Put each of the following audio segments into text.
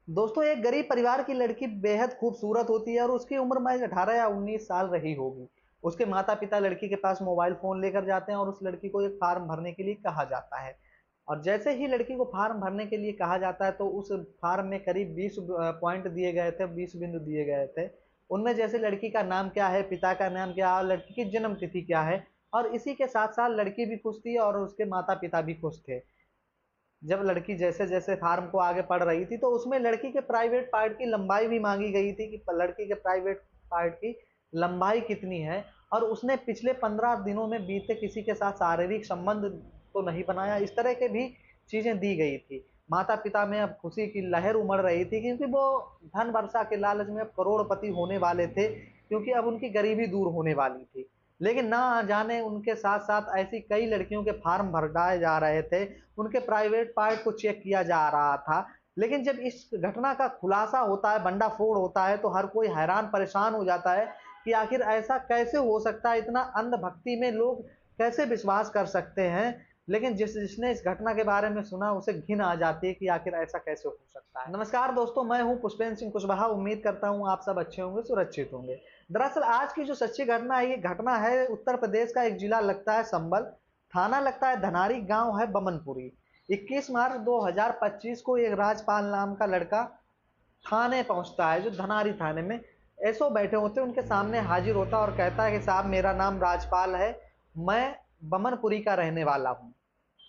दोस्तों, एक गरीब परिवार की लड़की बेहद खूबसूरत होती है और उसकी उम्र में 18 या 19 साल रही होगी। उसके माता-पिता लड़की के पास मोबाइल फ़ोन लेकर जाते हैं और उस लड़की को एक फ़ॉर्म भरने के लिए कहा जाता है। और जैसे ही लड़की को फ़ॉर्म भरने के लिए कहा जाता है, तो उस फ़ॉर्म में करीब 20 पॉइंट दिए गए थे, 20 बिंदु दिए गए थे। उनमें जैसे लड़की का नाम क्या है, पिता का नाम क्या है और लड़की की जन्म तिथि क्या है, और इसी के साथ-साथ लड़की भी खुश थी और उसके माता-पिता भी खुश थे। जब लड़की जैसे-जैसे फॉर्म को आगे पढ़ रही थी, तो उसमें लड़की के प्राइवेट पार्ट की लंबाई भी माँगी गई थी कि लड़की के प्राइवेट पार्ट की लंबाई कितनी है, और उसने पिछले 15 दिनों में बीते किसी के साथ शारीरिक संबंध तो नहीं बनाया, इस तरह के भी चीज़ें दी गई थी। माता-पिता में अब खुशी की लहर उमड़ रही थी, क्योंकि वो धन वर्षा के लालच में अब करोड़पति होने वाले थे, क्योंकि अब उनकी गरीबी दूर होने वाली थी। लेकिन ना जाने उनके साथ-साथ ऐसी कई लड़कियों के फॉर्म भरवाए जा रहे थे, उनके प्राइवेट पार्ट को चेक किया जा रहा था। लेकिन जब इस घटना का खुलासा होता है, भंडाफोड़ होता है, तो हर कोई हैरान परेशान हो जाता है कि आखिर ऐसा कैसे हो सकता है, इतना अंधभक्ति में लोग कैसे विश्वास कर सकते हैं। लेकिन जिसने इस घटना के बारे में सुना, उसे घिन आ जाती है कि आखिर ऐसा कैसे हो सकता है। नमस्कार दोस्तों, मैं हूं पुष्पेंद्र सिंह कुशवाहा। उम्मीद करता हूं आप सब अच्छे होंगे, सुरक्षित होंगे। दरअसल आज की जो सच्ची घटना है, ये घटना है उत्तर प्रदेश का। एक जिला लगता है संभल, थाना लगता है धनारी, गांव है बमनपुरी। 21 मार्च 2025 को एक राजपाल नाम का लड़का थाने पहुंचता है, जो धनारी थाने में एसओ बैठे होते हैं, उनके सामने हाजिर होता है और कहता है कि साहब, मेरा नाम राजपाल है, मैं बमनपुरी का रहने वाला हूँ।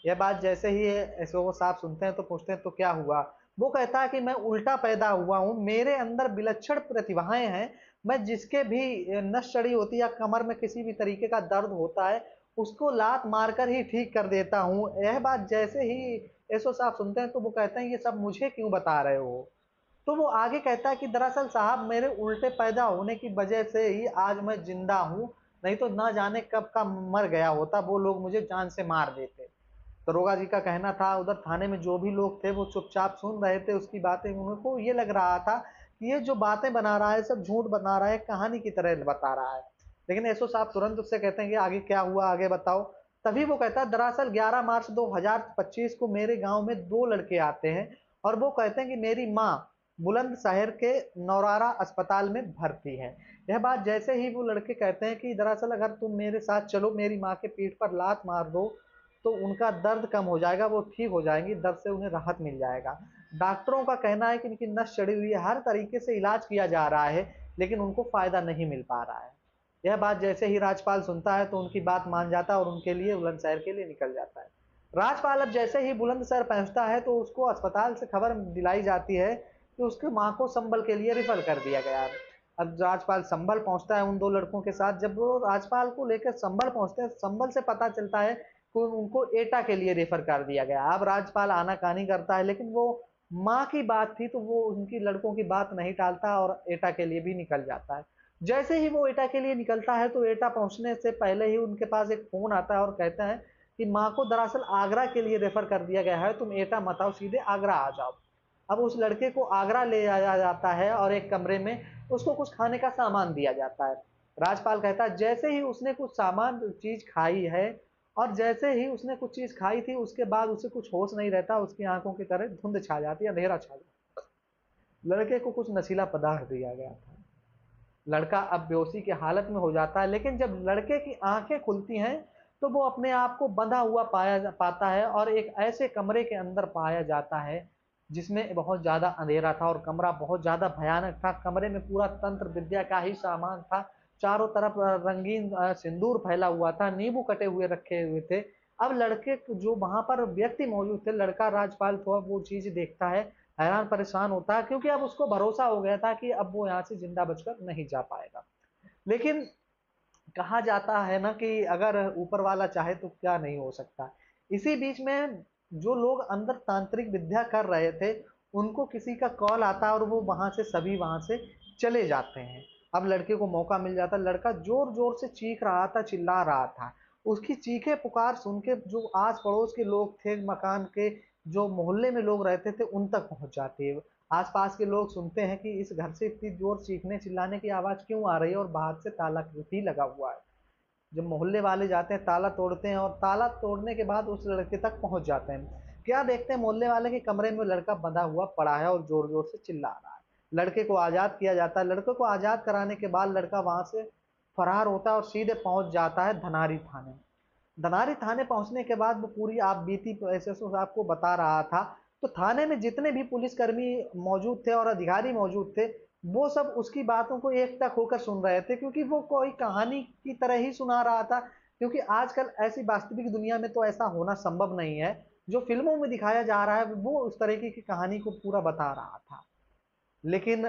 यह बात जैसे ही एसओ साहब सुनते हैं, तो पूछते हैं तो क्या हुआ। वो कहता है कि मैं उल्टा पैदा हुआ हूँ, मेरे अंदर विलक्षण प्रतिभाएं हैं। मैं जिसके भी नस चढ़ी होती है या कमर में किसी भी तरीके का दर्द होता है, उसको लात मारकर ही ठीक कर देता हूँ। यह बात जैसे ही एसओ साहब सुनते हैं, तो वो कहते हैं ये सब मुझे क्यों बता रहे हो। तो वो आगे कहता है कि दरअसल साहब, मेरे उल्टे पैदा होने की वजह से ही आज मैं जिंदा हूँ, नहीं तो ना जाने कब का मर गया होता, वो लोग मुझे जान से मार देते। दरोगा जी का कहना था, उधर थाने में जो भी लोग थे वो चुपचाप सुन रहे थे उसकी बातें। उनको ये लग रहा था कि ये जो बातें बना रहा है, सब झूठ बना रहा है, कहानी की तरह बता रहा है। लेकिन एसओ साहब तुरंत उससे कहते हैं कि आगे क्या हुआ, आगे बताओ। तभी वो कहता है, दरअसल 11 मार्च 2025 को मेरे गांव में दो लड़के आते हैं और वो कहते हैं कि मेरी माँ बुलंदशहर के नौरारा अस्पताल में भर्ती है। यह बात जैसे ही वो लड़के कहते हैं कि दरअसल अगर तुम मेरे साथ चलो, मेरी माँ के पीठ पर लात मार दो, तो उनका दर्द कम हो जाएगा, वो ठीक हो जाएंगी, दर्द से उन्हें राहत मिल जाएगा। डॉक्टरों का कहना है कि इनकी नस चढ़ी हुई है, हर तरीके से इलाज किया जा रहा है, लेकिन उनको फायदा नहीं मिल पा रहा है। यह बात जैसे ही राजपाल सुनता है, तो उनकी बात मान जाता है और उनके लिए बुलंदशहर के लिए निकल जाता है। राजपाल अब जैसे ही बुलंदशहर पहुंचता है, तो उसको अस्पताल से खबर दिलाई जाती है कि उसकी माँ को संबल के लिए रिफर कर दिया गया है। अब राजपाल संभल पहुंचता है उन दो लड़कों के साथ। जब वो राजपाल को लेकर संभल पहुंचते हैं, संभल से पता चलता है कि उनको एटा के लिए रेफर कर दिया गया। अब राजपाल आनाकानी करता है, लेकिन वो माँ की बात थी, तो वो उनकी लड़कों की बात नहीं टालता और एटा के लिए भी निकल जाता है। जैसे ही वो एटा के लिए निकलता है, तो एटा पहुंचने से पहले ही उनके पास एक फोन आता है और कहता है कि माँ को दरअसल आगरा के लिए रेफर कर दिया गया है, तुम एटा मत आओ, सीधे आगरा आ जाओ। अब उस लड़के को आगरा ले आया जाता है और एक कमरे में उसको कुछ खाने का सामान दिया जाता है। राजपाल कहता है, जैसे ही उसने कुछ सामान चीज खाई है और जैसे ही उसने कुछ चीज खाई थी, उसके बाद उसे कुछ होश नहीं रहता, उसकी आंखों की तरह धुंध छा जाती है, अंधेरा छा जाता है। लड़के को कुछ नशीला पदार्थ दिया गया था। लड़का अब बेहोशी की हालत में हो जाता है, लेकिन जब लड़के की आंखें खुलती हैं, तो वो अपने आप को बंधा हुआ पाता है और एक ऐसे कमरे के अंदर पाया जाता है जिसमें बहुत ज्यादा अंधेरा था और कमरा बहुत ज्यादा भयानक था। कमरे में पूरा तंत्र विद्या का ही सामान था। चारों तरफ रंगीन सिंदूर फैला हुआ था, नींबू कटे हुए रखे हुए थे। अब लड़के जो वहां पर व्यक्ति मौजूद थे, लड़का राजपाल, तो अब वो चीज देखता है, हैरान परेशान होता है, क्योंकि अब उसको भरोसा हो गया था कि अब वो यहाँ से जिंदा बचकर नहीं जा पाएगा। लेकिन कहा जाता है ना कि अगर ऊपर वाला चाहे तो क्या नहीं हो सकता। इसी बीच में जो लोग अंदर तांत्रिक विद्या कर रहे थे, उनको किसी का कॉल आता है और वो वहां से सभी वहां से चले जाते हैं। अब लड़के को मौका मिल जाता है। लड़का जोर जोर से चीख रहा था, चिल्ला रहा था। उसकी चीखे पुकार सुन के जो आस पड़ोस के लोग थे, मकान के जो मोहल्ले में लोग रहते थे, उन तक पहुंच जाती है। आसपास के लोग सुनते हैं कि इस घर से इतनी जोर चीखने चिल्लाने की आवाज क्यों आ रही है और बाहर से ताला भी लगा हुआ है। जब मोहल्ले वाले जाते हैं, ताला तोड़ते हैं और ताला तोड़ने के बाद उस लड़के तक पहुंच जाते हैं। क्या देखते हैं मोहल्ले वाले के कमरे में लड़का बंधा हुआ पड़ा है और जोर जोर से चिल्ला रहा है। लड़के को आजाद किया जाता है। लड़के को आजाद कराने के बाद लड़का वहां से फरार होता है और सीधे पहुंच जाता है धनारी थाने। धनारी थाने पहुंचने के बाद वो पूरी आप बीती एसएसओ साहब को बता रहा था। तो थाने में जितने भी पुलिसकर्मी मौजूद थे और अधिकारी मौजूद थे, वो सब उसकी बातों को एक टक होकर सुन रहे थे, क्योंकि वो कोई कहानी की तरह ही सुना रहा था। क्योंकि आजकल ऐसी वास्तविक दुनिया में तो ऐसा होना संभव नहीं है। जो फिल्मों में दिखाया जा रहा है वो उस तरीके की कहानी को पूरा बता रहा था। लेकिन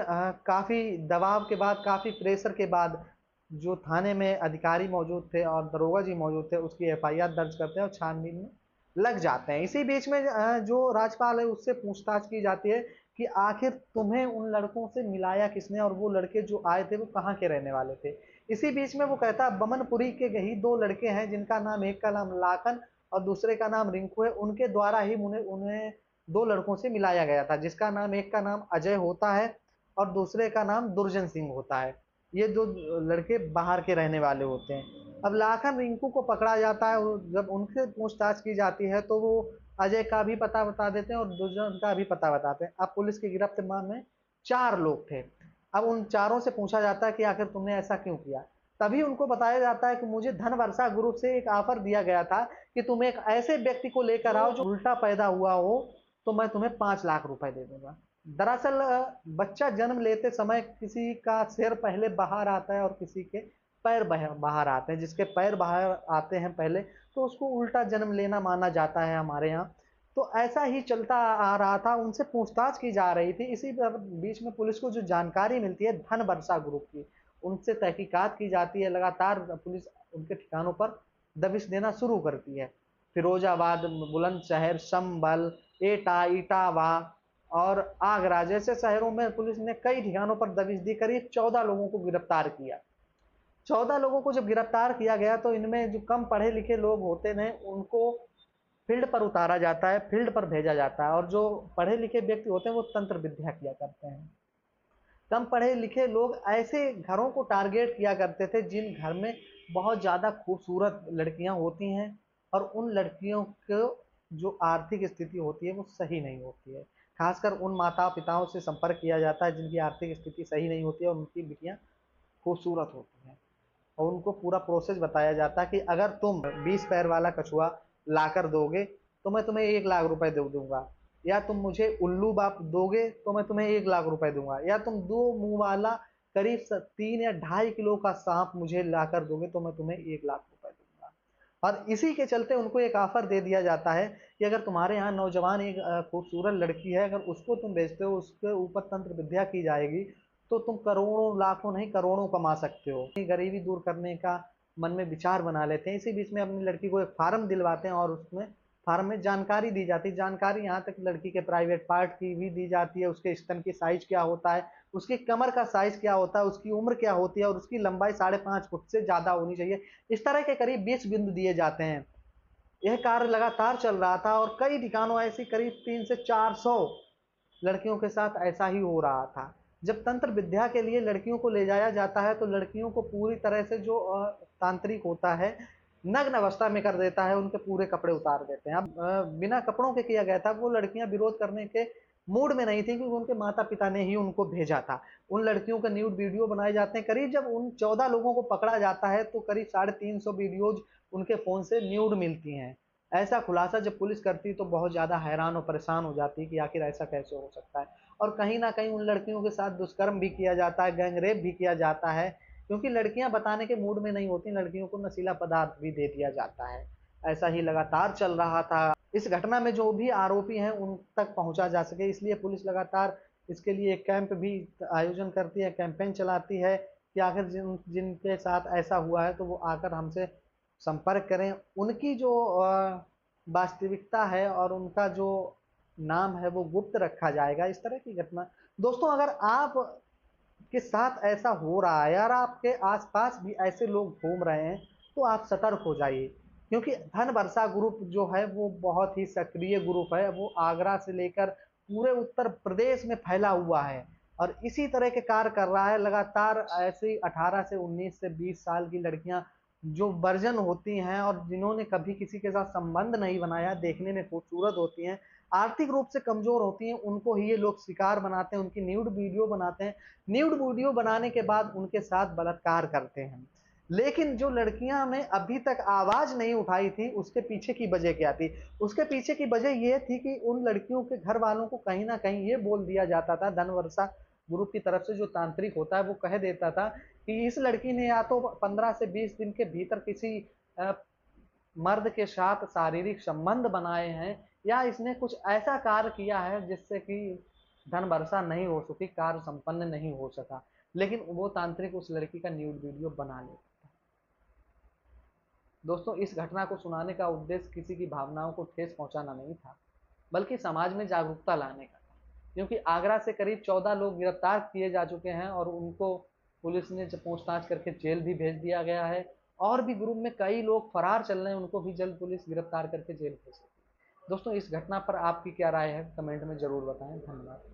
काफी दबाव के बाद, काफी प्रेशर के बाद जो थाने में अधिकारी मौजूद थे और दरोगा जी मौजूद थे, उसकी एफआईआर दर्ज करते हैं और छानबीन में लग जाते हैं। इसी बीच में जो राजपाल है उससे पूछताछ की जाती है कि आखिर तुम्हें उन लड़कों से मिलाया किसने और वो लड़के जो आए थे वो कहाँ के रहने वाले थे। इसी बीच में वो कहता है बमनपुरी के ही दो लड़के हैं जिनका नाम, एक का नाम लाखन और दूसरे का नाम रिंकू है, उनके द्वारा ही उन्हें उन्हें दो लड़कों से मिलाया गया था, जिसका नाम, एक का नाम अजय होता है और दूसरे का नाम दुर्जन सिंह होता है। ये दो लड़के बाहर के रहने वाले होते हैं। अब लाखन रिंकू को पकड़ा जाता है, जब उनसे पूछताछ की जाती है तो वो अजय का भी पता बता देते हैं और दुर्जन का भी पता बताते हैं। अब पुलिस की गिरफ्त में चार लोग थे। अब उन चारों से पूछा जाता है कि आखिर तुमने ऐसा क्यों किया। तभी उनको बताया जाता है कि मुझे धन वर्षा ग्रुप से एक ऑफर दिया गया था कि तुम एक ऐसे व्यक्ति को लेकर आओ जो उल्टा पैदा हुआ हो, तो मैं तुम्हें 5 लाख रुपए दे दूंगा। दरअसल बच्चा जन्म लेते समय किसी का सिर पहले बाहर आता है और किसी के पैर बाहर आते हैं। जिसके पैर बाहर आते हैं पहले, तो उसको उल्टा जन्म लेना माना जाता है हमारे यहाँ। तो ऐसा ही चलता आ रहा था, उनसे पूछताछ की जा रही थी। इसी बीच में पुलिस को जो जानकारी मिलती है धन वर्षा ग्रुप की, उनसे तहकीकात की जाती है। लगातार पुलिस उनके ठिकानों पर दबिश देना शुरू करती है। फिरोजाबाद, बुलंदशहर, संभल, एटा, इटावा और आगरा जैसे शहरों में पुलिस ने कई ठिकानों पर दबिश दी। करीब 14 लोगों को गिरफ्तार किया। 14 लोगों को जब गिरफ्तार किया गया तो इनमें जो कम पढ़े लिखे लोग होते हैं उनको फील्ड पर उतारा जाता है, फील्ड पर भेजा जाता है, और जो पढ़े लिखे व्यक्ति होते हैं वो तंत्र विद्या किया करते हैं। कम पढ़े लिखे लोग ऐसे घरों को टारगेट किया करते थे जिन घर में बहुत ज्यादा खूबसूरत लड़कियां होती हैं और उन लड़कियों को जो आर्थिक स्थिति होती है वो सही नहीं होती है। खासकर उन माता पिताओं से संपर्क किया जाता है जिनकी आर्थिक स्थिति सही नहीं होती है और उनकी बिटियां खूबसूरत होती हैं। और उनको पूरा प्रोसेस बताया जाता है कि अगर तुम 20 पैर वाला कछुआ लाकर दोगे तो मैं तुम्हें 1 लाख रुपए दे दूंगा, या तुम मुझे उल्लू बाप दोगे तो मैं तुम्हें 1 लाख रुपए दूंगा, या तुम 2 मुंह वाला करीब 3 या 2.5 किलो का सांप मुझे लाकर दोगे तो मैं तुम्हें 1 लाख रुपए दूंगा। और इसी के चलते उनको एक ऑफर दे दिया जाता है कि अगर तुम्हारे यहाँ नौजवान एक खूबसूरत लड़की है, अगर उसको तुम बेचते हो, उसके ऊपर तंत्र विद्या की जाएगी, तो तुम करोड़ों, लाखों नहीं करोड़ों कमा सकते हो। गरीबी दूर करने का मन में विचार बना लेते हैं। इसी बीच में अपनी लड़की को एक फार्म दिलवाते हैं और उसमें फार्म में जानकारी दी जाती है। जानकारी यहाँ तक लड़की के प्राइवेट पार्ट की भी दी जाती है, उसके स्तन की साइज क्या होता है, उसकी कमर का साइज क्या होता है, उसकी उम्र क्या होती है और उसकी लंबाई 5.5 फुट से ज्यादा होनी चाहिए। इस तरह के करीब 20 बिंदु दिए जाते हैं। यह कार्य लगातार चल रहा था और कई ठिकानों ऐसी करीब 300 से 400 लड़कियों के साथ ऐसा ही हो रहा था। जब तंत्र विद्या के लिए लड़कियों को ले जाया जाता है तो लड़कियों को पूरी तरह से जो तांत्रिक होता है नग्न अवस्था में कर देता है, उनके पूरे कपड़े उतार देते हैं। अब बिना कपड़ों के किया गया था। वो लड़कियां विरोध करने के मूड में नहीं थी क्योंकि उनके माता पिता ने ही उनको भेजा था। उन लड़कियों के न्यूड वीडियो बनाए जाते हैं। करीब जब उन 14 लोगों को पकड़ा जाता है तो करीब 350 वीडियोज उनके फोन से न्यूड मिलती हैं। ऐसा खुलासा जब पुलिस करती तो बहुत ज्यादा हैरान और परेशान हो जाती कि आखिर ऐसा कैसे हो सकता है। और कहीं ना कहीं उन लड़कियों के साथ दुष्कर्म भी किया जाता है, गैंगरेप भी किया जाता है, क्योंकि लड़कियां बताने के मूड में नहीं होती। लड़कियों को नशीला पदार्थ भी दे दिया जाता है। ऐसा ही लगातार चल रहा था। इस घटना में जो भी आरोपी हैं उन तक पहुंचा जा सके, इसलिए पुलिस लगातार इसके लिए एक कैंप भी आयोजन करती है, कैंपेन चलाती है कि आखिर जिनके साथ ऐसा हुआ है तो वो आकर हमसे संपर्क करें। उनकी जो वास्तविकता है और उनका जो नाम है वो गुप्त रखा जाएगा। इस तरह की घटना, दोस्तों, अगर आप के साथ ऐसा हो रहा है यार, आपके आसपास भी ऐसे लोग घूम रहे हैं, तो आप सतर्क हो जाइए। क्योंकि धन वर्षा ग्रुप जो है वो बहुत ही सक्रिय ग्रुप है। वो आगरा से लेकर पूरे उत्तर प्रदेश में फैला हुआ है और इसी तरह के कार्य कर रहा है। लगातार ऐसी 18 से 19 से 20 साल की लड़कियां जो वर्जन होती हैं और जिन्होंने कभी किसी के साथ संबंध नहीं बनाया, देखने में खूबसूरत होती हैं, आर्थिक रूप से कमजोर होती हैं, उनको ही ये लोग शिकार बनाते हैं, उनकी न्यूड वीडियो बनाते हैं। न्यूड वीडियो बनाने के बाद उनके साथ बलात्कार करते हैं। लेकिन जो लड़कियां ने अभी तक आवाज नहीं उठाई थी, उसके पीछे की वजह क्या थी? उसके पीछे की वजह ये थी कि उन लड़कियों के घर वालों को कहीं ना कहीं ये बोल दिया जाता था, धनवर्षा ग्रुप की तरफ से जो तांत्रिक होता है वो कह देता था कि इस लड़की ने या तो 15 से 20 दिन के भीतर किसी मर्द के साथ शारीरिक संबंध बनाए हैं, या इसने कुछ ऐसा कार्य किया है जिससे कि धन वर्षा नहीं हो सकी, कार्य संपन्न नहीं हो सका। लेकिन वो तांत्रिक उस लड़की का न्यूड वीडियो बना लेता। दोस्तों, इस घटना को सुनाने का उद्देश्य किसी की भावनाओं को ठेस पहुंचाना नहीं था, बल्कि समाज में जागरूकता लाने का था। क्योंकि आगरा से करीब 14 लोग गिरफ्तार किए जा चुके हैं और उनको पुलिस ने जब पूछताछ करके जेल भी भेज दिया गया है। और भी ग्रुप में कई लोग फरार चल रहे हैं, उनको भी जल्द पुलिस गिरफ्तार करके जेल भेजेगी। दोस्तों, इस घटना पर आपकी क्या राय है, कमेंट में जरूर बताएं। धन्यवाद।